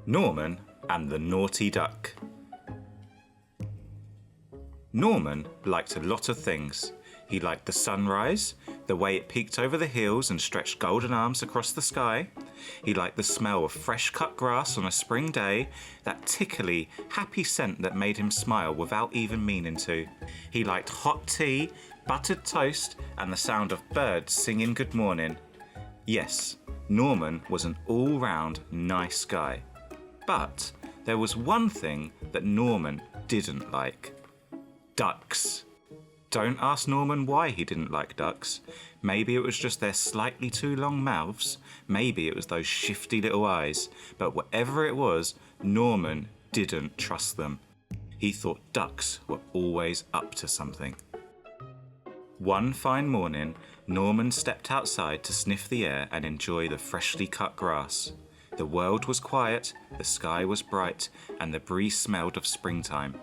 Norman and the Naughty Duck. Norman liked a lot of things. He liked the sunrise, the way it peeked over the hills and stretched golden arms across the sky. He liked the smell of fresh cut grass on a spring day, that tickly, happy scent that made him smile without even meaning to. He liked hot tea, buttered toast, and the sound of birds singing good morning. Yes, Norman was an all-round nice guy. But there was one thing that Norman didn't like. Ducks. Don't ask Norman why he didn't like ducks. Maybe it was just their slightly too long mouths. Maybe it was those shifty little eyes. But whatever it was, Norman didn't trust them. He thought ducks were always up to something. One fine morning, Norman stepped outside to sniff the air and enjoy the freshly cut grass. The world was quiet, the sky was bright, and the breeze smelled of springtime.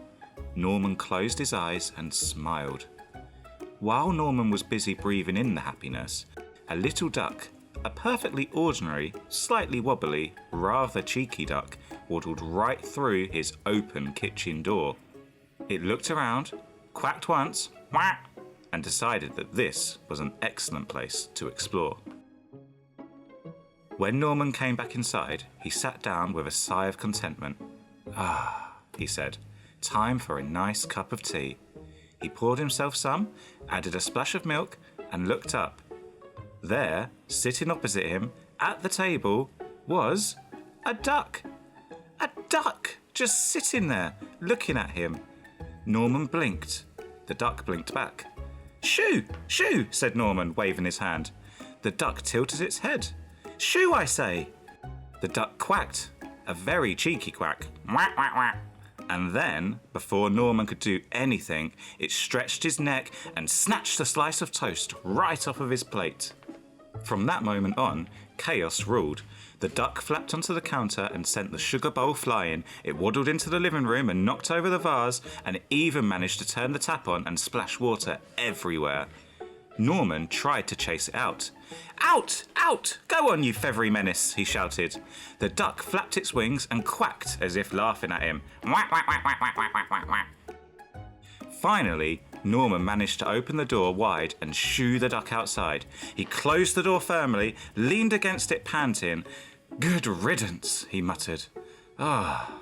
Norman closed his eyes and smiled. While Norman was busy breathing in the happiness, a little duck, a perfectly ordinary, slightly wobbly, rather cheeky duck, waddled right through his open kitchen door. It looked around, quacked once, quack, and decided that this was an excellent place to explore. When Norman came back inside, he sat down with a sigh of contentment. "Ah," he said, "time for a nice cup of tea." He poured himself some, added a splash of milk, and looked up. There, sitting opposite him, at the table, was a duck. A duck, just sitting there, looking at him. Norman blinked. The duck blinked back. "Shoo! Shoo!" said Norman, waving his hand. The duck tilted its head. "Shoo, I say!" The duck quacked, a very cheeky quack. Quack, quack, quack. And then, before Norman could do anything, it stretched his neck and snatched a slice of toast right off of his plate. From that moment on, chaos ruled. The duck flapped onto the counter and sent the sugar bowl flying. It waddled into the living room and knocked over the vase, and it even managed to turn the tap on and splash water everywhere. Norman tried to chase it out. "Out! Out! Go on, you feathery menace!" he shouted. The duck flapped its wings and quacked as if laughing at him. Whack, whack, whack, whack, whack, whack, whack, whack. Finally, Norman managed to open the door wide and shoo the duck outside. He closed the door firmly, leaned against it panting. "Good riddance," he muttered. "Ah."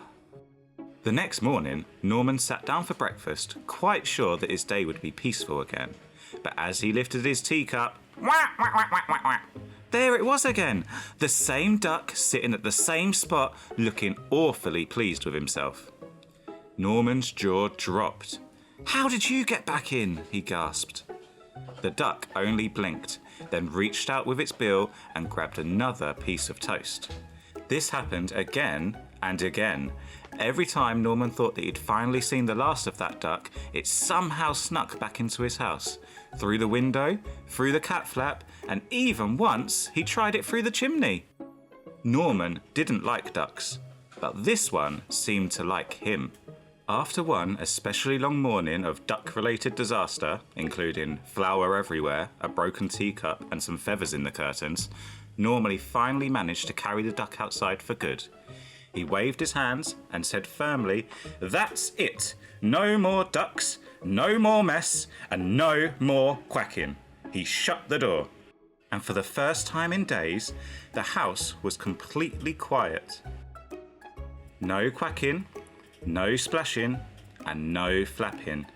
The next morning, Norman sat down for breakfast, quite sure that his day would be peaceful again. But as he lifted his teacup, whack, whack, whack, whack, whack, whack, there it was again, the same duck sitting at the same spot, looking awfully pleased with himself. Norman's jaw dropped. "How did you get back in?" he gasped. The duck only blinked, then reached out with its bill and grabbed another piece of toast. This happened again and again. Every time Norman thought that he'd finally seen the last of that duck, it somehow snuck back into his house. Through the window, through the cat flap, and even once he tried it through the chimney. Norman didn't like ducks, but this one seemed to like him. After one especially long morning of duck-related disaster, including flour everywhere, a broken teacup, and some feathers in the curtains, Norman finally managed to carry the duck outside for good. He waved his hands and said firmly, "That's it. No more ducks, no more mess, and no more quacking." He shut the door. And for the first time in days, the house was completely quiet. No quacking, no splashing, and no flapping.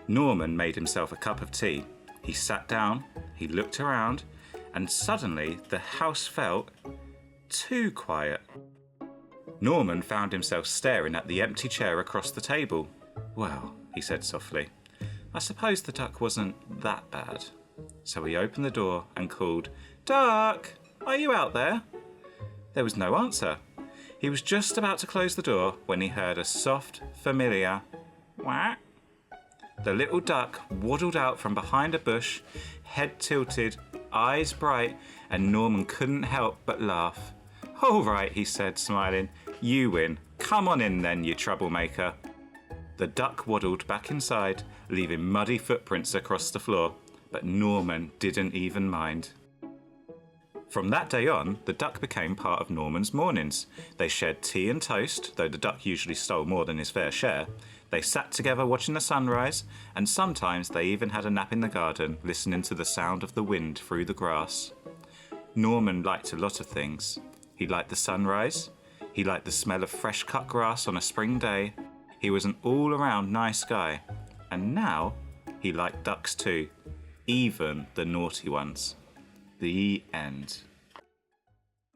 Norman made himself a cup of tea. He sat down, he looked around, and suddenly the house felt too quiet. Norman found himself staring at the empty chair across the table. "Well," he said softly, "I suppose the duck wasn't that bad." So he opened the door and called, "Duck, are you out there?" There was no answer. He was just about to close the door when he heard a soft, familiar quack. The little duck waddled out from behind a bush, head tilted, eyes bright, and Norman couldn't help but laugh. "All right," he said, smiling. "You win. Come on in then, you troublemaker." The duck waddled back inside, leaving muddy footprints across the floor, but Norman didn't even mind. From that day on, the duck became part of Norman's mornings. They shared tea and toast, though the duck usually stole more than his fair share. They sat together watching the sunrise, and sometimes they even had a nap in the garden, listening to the sound of the wind through the grass. Norman liked a lot of things. He liked the sunrise. He liked the smell of fresh cut grass on a spring day. He was an all-around nice guy. And now, he liked ducks too, even the naughty ones. The end.